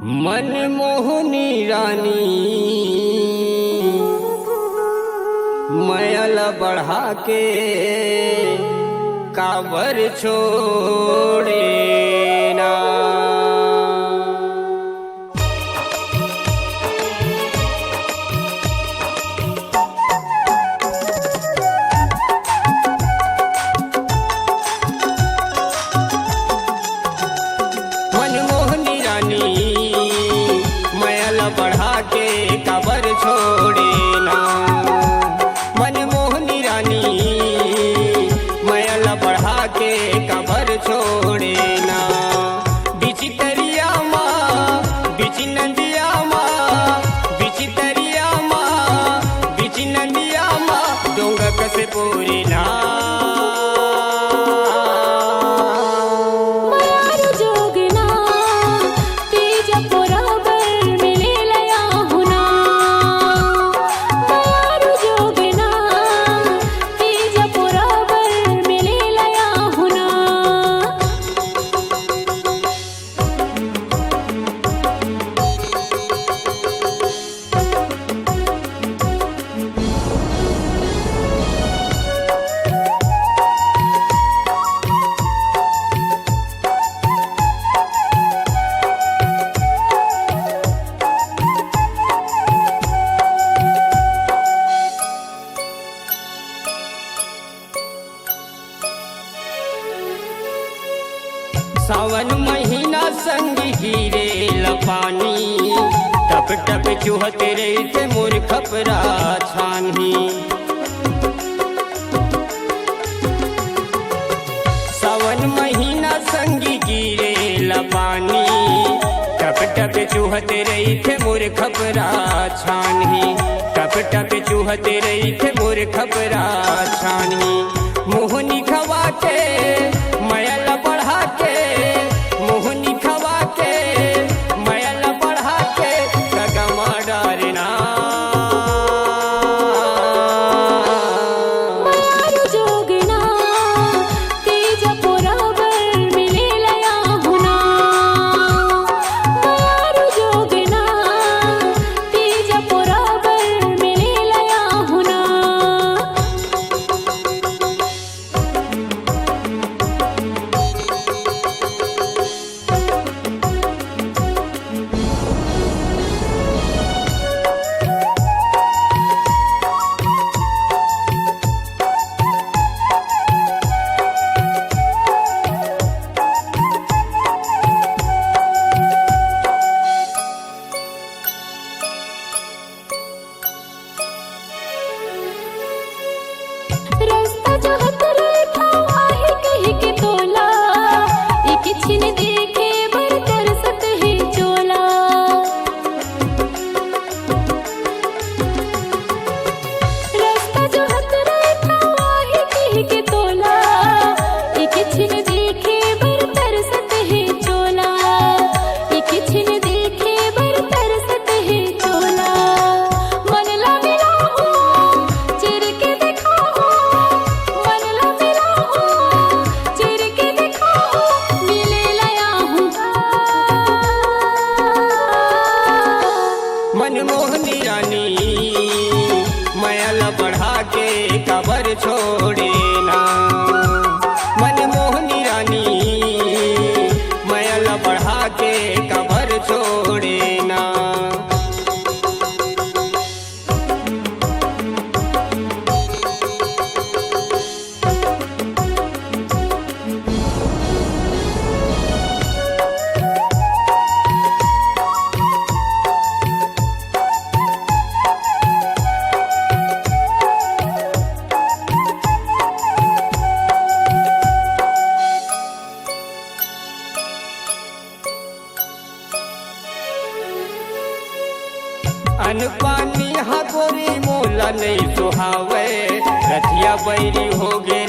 मनमोहनी रानी मैल बढ़ा के काबर छोड़े ना। मनमोहनी रानी मैल बढ़ा के काबर छोड़े ना। मनमोहनी रानी मैल बढ़ा के काबर छोड़े ना। बिच दरिया माँ बिच नदिया माँ बिच दरिया माँ बिच नदिया माँ डोंगा कसे पूरी ना। सावन महीना संग गिरे लपानी टप टप चुहते रहते मोर खपरा छानी। सावन महीना संग गिरे लपानी टप टप चुहते रहते मोर खपरा छानी। टप टप चुहते रहते मोर खपरा छानी। मोहनी खवा के मैल बढ़ा के मोहनी खवा के मैल बढ़ा के गगमा डारना। जोगना तेज पुराबर मिले लया हुना। जोगना तेज पुराबर मिले लया हुना। रास्ता जो हतरे ठावा है कहीं के तोला एक छिन देखे बर तरसत है चोला। रास्ता जो हतरे ठावा है कहीं के तोला एक छिन देखे बर तरसत है चोला। एक छिन देखे बर तरसत है चोला। मन ला मिला हूँ चिर के देखा मनमोहनी रानी मैल बढ़ा के काबर छोड़े ना। मनमोहनी रानी मैल बढ़ा के काबर छोड़े ना। अनपानी हाथोरी मोला नहीं सुहावे रथिया बैरी हो गे